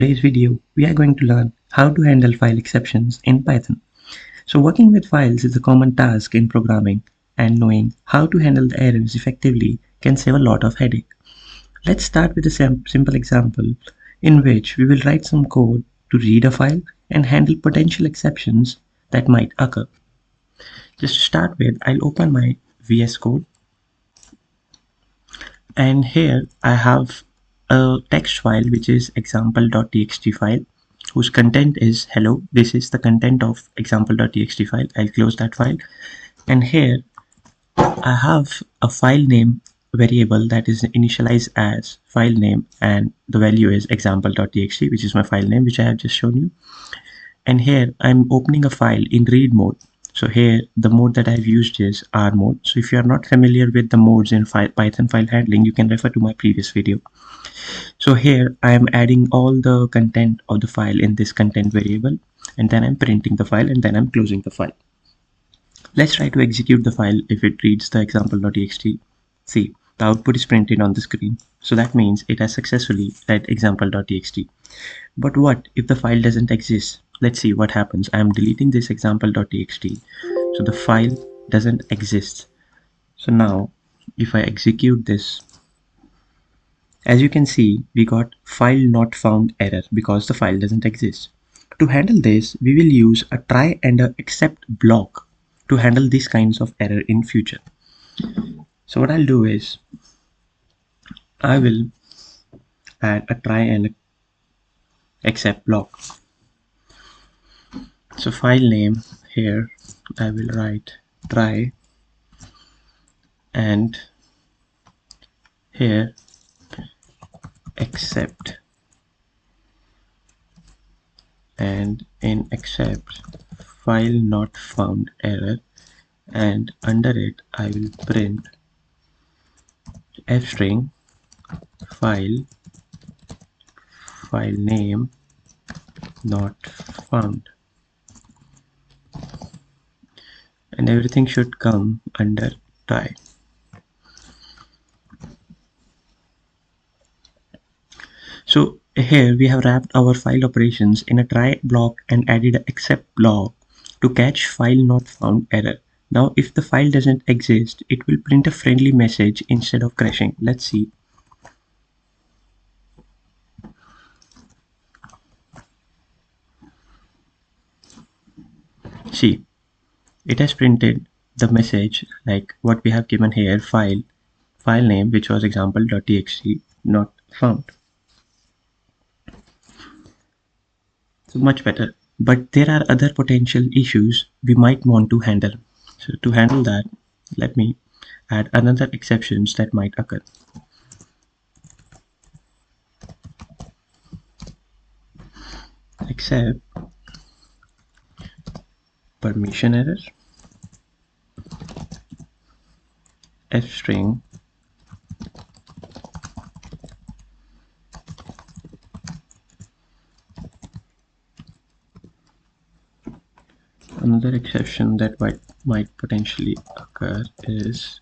today's video, we are going to learn how to handle file exceptions in Python. So working with files is a common task in programming, and knowing how to handle the errors effectively can save a lot of headache. Let's start with a simple example in which we will write some code to read a file and handle potential exceptions that might occur. Just to start with, I'll open my VS Code, and here I have a text file which is example.txt file whose content is hello. This is the content of example.txt file. I'll close that file, and here I have a file name variable that is initialized as file name, and the value is example.txt, which is my file name which I have just shown you. And here I'm opening a file in read mode. So here the mode that I've used is R mode. So if you are not familiar with the modes in Python file handling, you can refer to my previous video. So here I am adding all the content of the file in this content variable, and then I'm printing the file, and then I'm closing the file. Let's try to execute the file if it reads the example.txt. See, the output is printed on the screen. So that means it has successfully read example.txt. But what if the file doesn't exist? Let's see what happens. I am deleting this example.txt. So the file doesn't exist. So now if I execute this, as you can see, we got file not found error because the file doesn't exist. To handle this, we will use a try and a except block to handle these kinds of error in future. So what I'll do is I will add a try and except block. So file name, here I will write try, and here except, and in except file not found error, and under it I will print f string file name not found, and everything should come under try. So here we have wrapped our file operations in a try block and added an except block to catch file not found error. Now if the file doesn't exist, it will print a friendly message instead of crashing. Let's see. See, it has printed the message like what we have given here, file name, which was example.txt, not found. So much better. But there are other potential issues we might want to handle. So to handle that, let me add another exceptions that might occur. Except permission error, f string another exception that might potentially occur is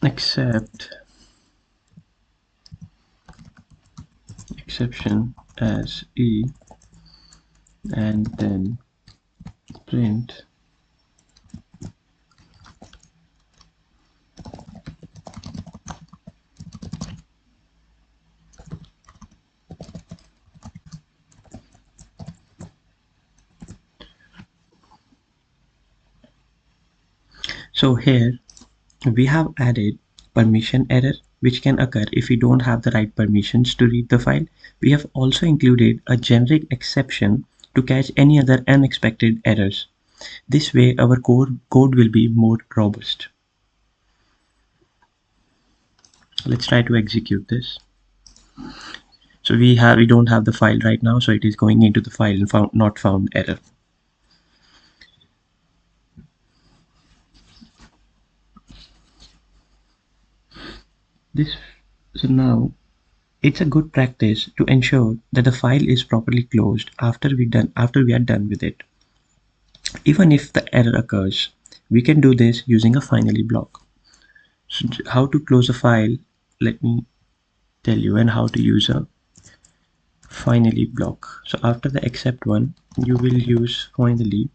except exception as e, and then print So here we have added permission error, which can occur if we don't have the right permissions to read the file. We have also included a generic exception to catch any other unexpected errors. This way our code will be more robust. Let's try to execute this. So we don't have the file right now, so it is going into the file not found error. So now it's a good practice to ensure that the file is properly closed after we are done with it. Even if the error occurs, we can do this using a finally block. So how to close a file, let me tell you, and how to use a finally block. So after the except one, you will use finally,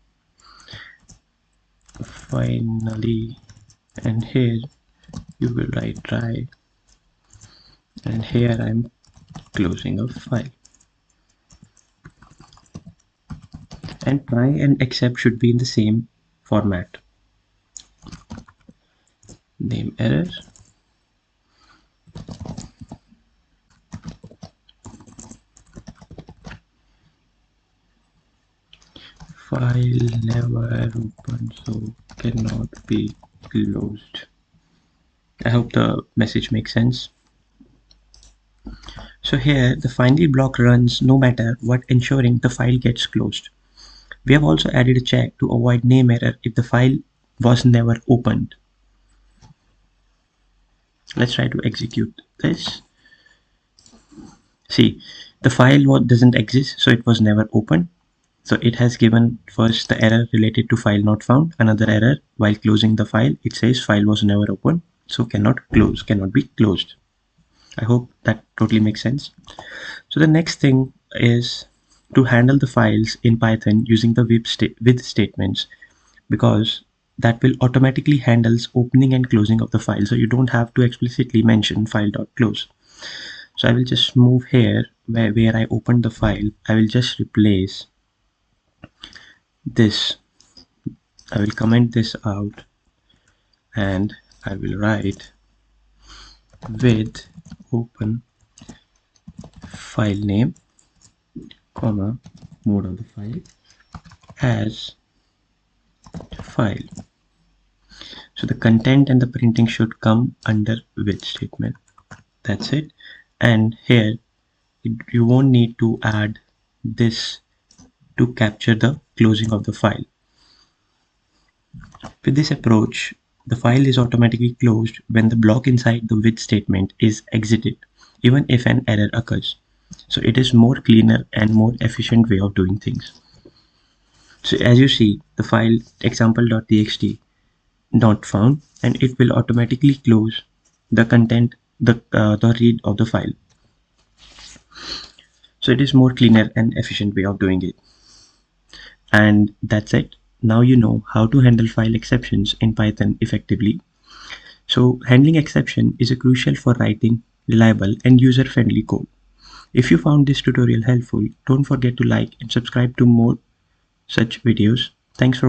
and here you will write try, and here I'm closing a file. And try and except should be in the same format. Name error, file never opened, so cannot be closed. I hope the message makes sense. So here the finally block runs no matter what, ensuring the file gets closed. We have also added a check to avoid name error if the file was never opened. Let's try to execute this. See, the file doesn't exist, so it was never opened. So it has given first the error related to file not found, another error while closing the file. It says file was never opened, so cannot be closed. I hope that totally makes sense. So the next thing is to handle the files in Python using the with statements, because that will automatically handles opening and closing of the file. So you don't have to explicitly mention file.close. So I will just move here where I opened the file. I will just replace this. I will comment this out and I will write with open file name, comma, mode of the file as file. So the content and the printing should come under with statement. That's it. And here you won't need to add this to capture the closing of the file. With this approach, the file is automatically closed when the block inside the with statement is exited, even if an error occurs. So it is more cleaner and more efficient way of doing things. So as you see, the file example.txt not found, and it will automatically close the content, the read of the file. So it is more cleaner and efficient way of doing it. And that's it. Now you know how to handle file exceptions in Python effectively. So handling exception is a crucial for writing reliable and user-friendly code. If you found this tutorial helpful, don't forget to like and subscribe to more such videos. Thanks for